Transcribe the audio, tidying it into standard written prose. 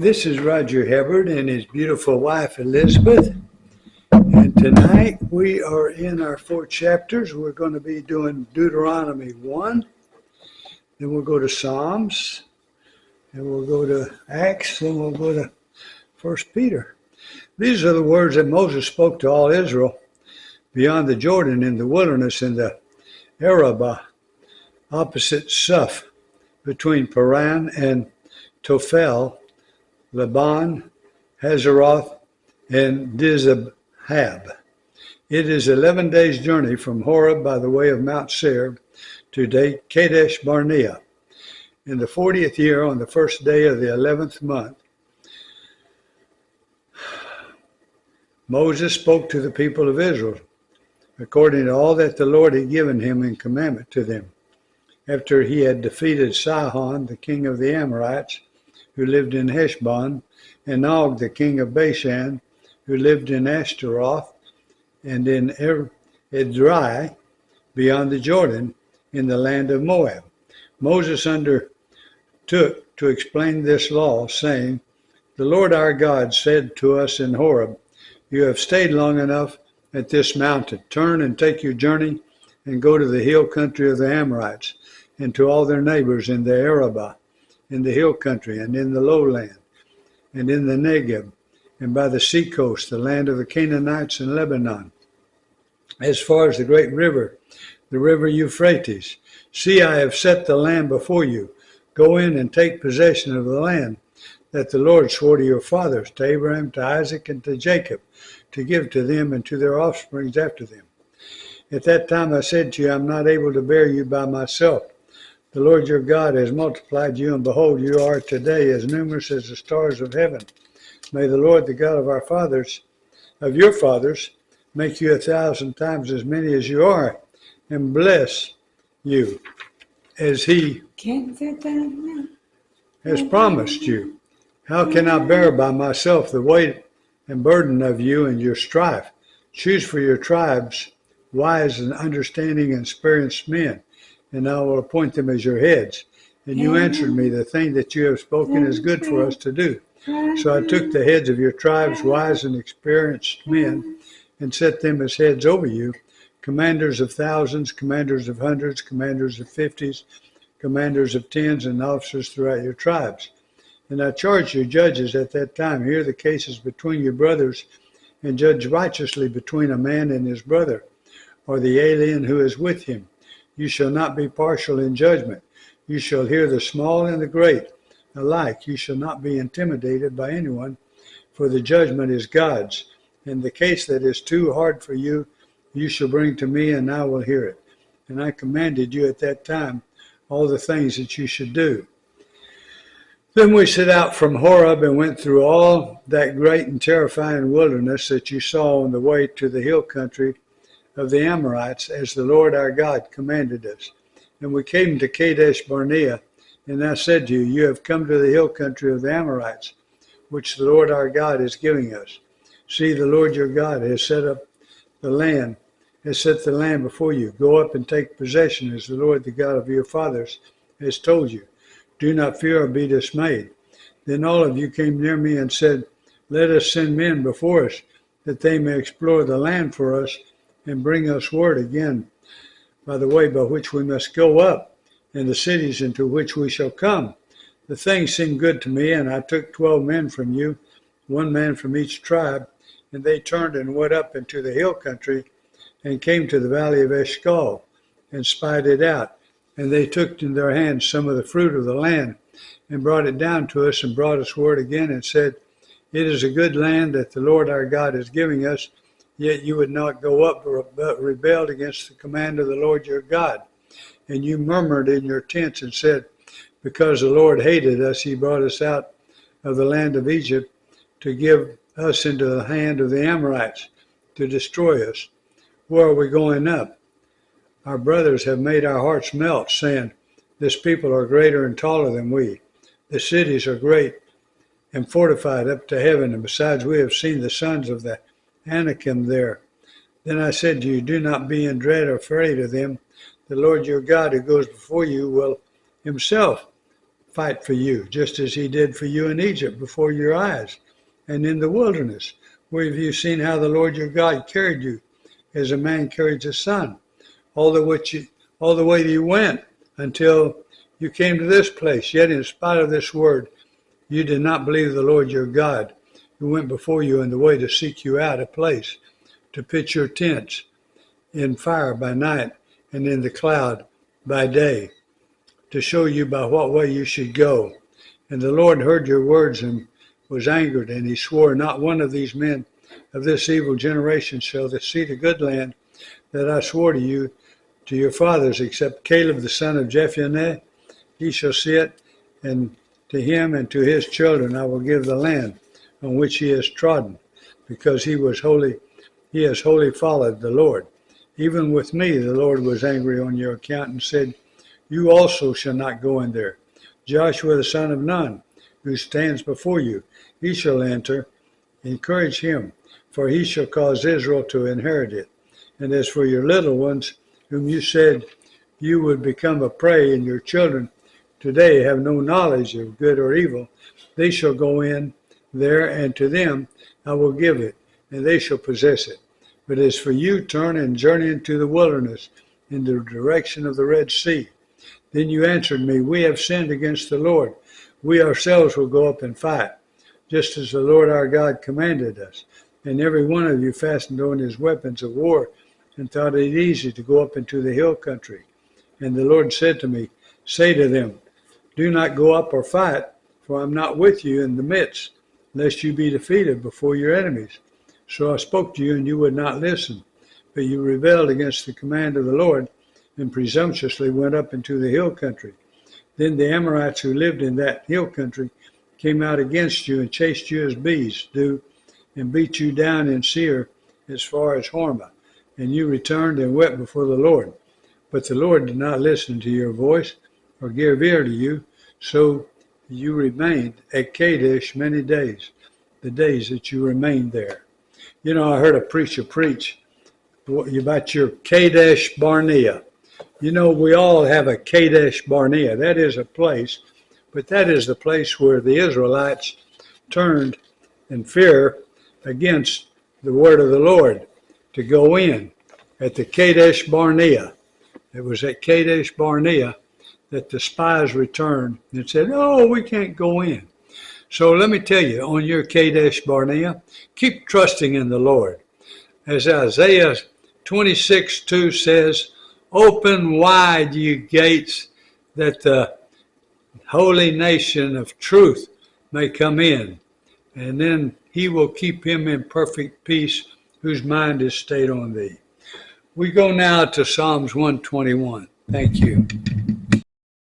This is Roger Hubbard and his beautiful wife Elizabeth. And tonight we are in our 4 chapters. We're going to be doing Deuteronomy 1. Then we'll go to Psalms. And we'll go to Acts. Then we'll go to 1 Peter. These are the words that Moses spoke to all Israel beyond the Jordan in the wilderness in the Arabah, opposite Suph, between Paran and Tophel, Laban, Hazeroth, and Dizabhab. It is 11 days' journey from Horeb by the way of Mount Seir to Kadesh Barnea. In the 40th year, on the first day of the 11th month, Moses spoke to the people of Israel, according to all that the Lord had given him in commandment to them, after he had defeated Sihon, the king of the Amorites, who lived in Heshbon, and Og, the king of Bashan, who lived in Ashtaroth, and in Edrei, beyond the Jordan, in the land of Moab. Moses undertook to explain this law, saying, "The Lord our God said to us in Horeb, 'You have stayed long enough at this mountain. Turn and take your journey and go to the hill country of the Amorites, and to all their neighbors in the Arabah, in the hill country, and in the lowland, and in the Negeb, and by the seacoast, the land of the Canaanites and Lebanon, as far as the great river, the river Euphrates. See, I have set the land before you. Go in and take possession of the land that the Lord swore to your fathers, to Abraham, to Isaac, and to Jacob, to give to them and to their offsprings after them. At that time I said to you, I am not able to bear you by myself. The Lord your God has multiplied you, and behold, you are today as numerous as the stars of heaven. May the Lord, the God of our fathers, of your fathers, make you 1,000 times as many as you are, and bless you as he has promised you. How can I bear by myself the weight and burden of you and your strife? Choose for your tribes wise and understanding and experienced men, and I will appoint them as your heads. And you answered me, the thing that you have spoken is good for us to do. So I took the heads of your tribes, wise and experienced men, and set them as heads over you, commanders of thousands, commanders of hundreds, commanders of 50s, commanders of 10s, and officers throughout your tribes. And I charged your judges at that time, hear the cases between your brothers, and judge righteously between a man and his brother, or the alien who is with him. You shall not be partial in judgment. You shall hear the small and the great alike. You shall not be intimidated by anyone, for the judgment is God's. And the case that is too hard for you, you shall bring to me, and I will hear it. And I commanded you at that time all the things that you should do." Then we set out from Horeb and went through all that great and terrifying wilderness that you saw on the way to the hill country of the Amorites, as the Lord our God commanded us. And we came to Kadesh Barnea, and I said to you, you have come to the hill country of the Amorites, which the Lord our God is giving us. See, the Lord your God has set the land before you. Go up and take possession, as the Lord the God of your fathers has told you. Do not fear or be dismayed. Then all of you came near me and said, let us send men before us, that they may explore the land for us, and bring us word again by the way by which we must go up, and the cities into which we shall come. The thing seemed good to me, and I took 12 men from you, 1 man from each tribe, and they turned and went up into the hill country, and came to the valley of Eshcol, and spied it out. And they took in their hands some of the fruit of the land, and brought it down to us, and brought us word again, and said, it is a good land that the Lord our God is giving us, yet you would not go up, but rebelled against the command of the Lord your God. And you murmured in your tents and said, because the Lord hated us, he brought us out of the land of Egypt to give us into the hand of the Amorites, to destroy us. Where are we going up? Our brothers have made our hearts melt, saying, this people are greater and taller than we. The cities are great and fortified up to heaven, and besides we have seen the sons of the Anakim there. Then I said to you, do not be in dread or afraid of them. The Lord your God who goes before you will himself fight for you, just as he did for you in Egypt before your eyes and in the wilderness, where have you seen how the Lord your God carried you as a man carries his son, all the way that you went until you came to this place. Yet in spite of this word, you did not believe the Lord your God, who went before you in the way to seek you out a place, to pitch your tents in fire by night and in the cloud by day, to show you by what way you should go. And the Lord heard your words and was angered, and he swore, not one of these men of this evil generation shall see the good land that I swore to you, to your fathers, except Caleb the son of Jephunneh. He shall see it, and to him and to his children I will give the land on which he has trodden, because he has wholly followed the Lord. Even with me the Lord was angry on your account, and said, you also shall not go in there. Joshua the son of Nun, who stands before you, he shall enter. Encourage him, for he shall cause Israel to inherit it. And as for your little ones, whom you said you would become a prey, and your children today have no knowledge of good or evil, they shall go in there, and to them I will give it, and they shall possess it. But as for you, turn and journey into the wilderness, in the direction of the Red Sea. Then you answered me, we have sinned against the Lord. We ourselves will go up and fight, just as the Lord our God commanded us. And every one of you fastened on his weapons of war, and thought it easy to go up into the hill country. And the Lord said to me, say to them, do not go up or fight, for I am not with you in the midst, lest you be defeated before your enemies. So I spoke to you, and you would not listen, but you rebelled against the command of the Lord, and presumptuously went up into the hill country. Then the Amorites who lived in that hill country came out against you and chased you as bees do, and beat you down in Seir as far as Hormah. And you returned and wept before the Lord. But the Lord did not listen to your voice or give ear to you, so you remained at Kadesh many days, the days that you remained there. You know, I heard a preacher preach about your Kadesh Barnea. You know, we all have a Kadesh Barnea. That is a place, but that is the place where the Israelites turned in fear against the word of the Lord to go in at the Kadesh Barnea. It was at Kadesh Barnea that the spies returned and said, oh, we can't go in. So let me tell you, on your Kadesh Barnea, keep trusting in the Lord. As Isaiah 26:2 says, open wide, ye gates, that the holy nation of truth may come in. And then he will keep him in perfect peace, whose mind is stayed on thee. We go now to Psalms 121. Thank you.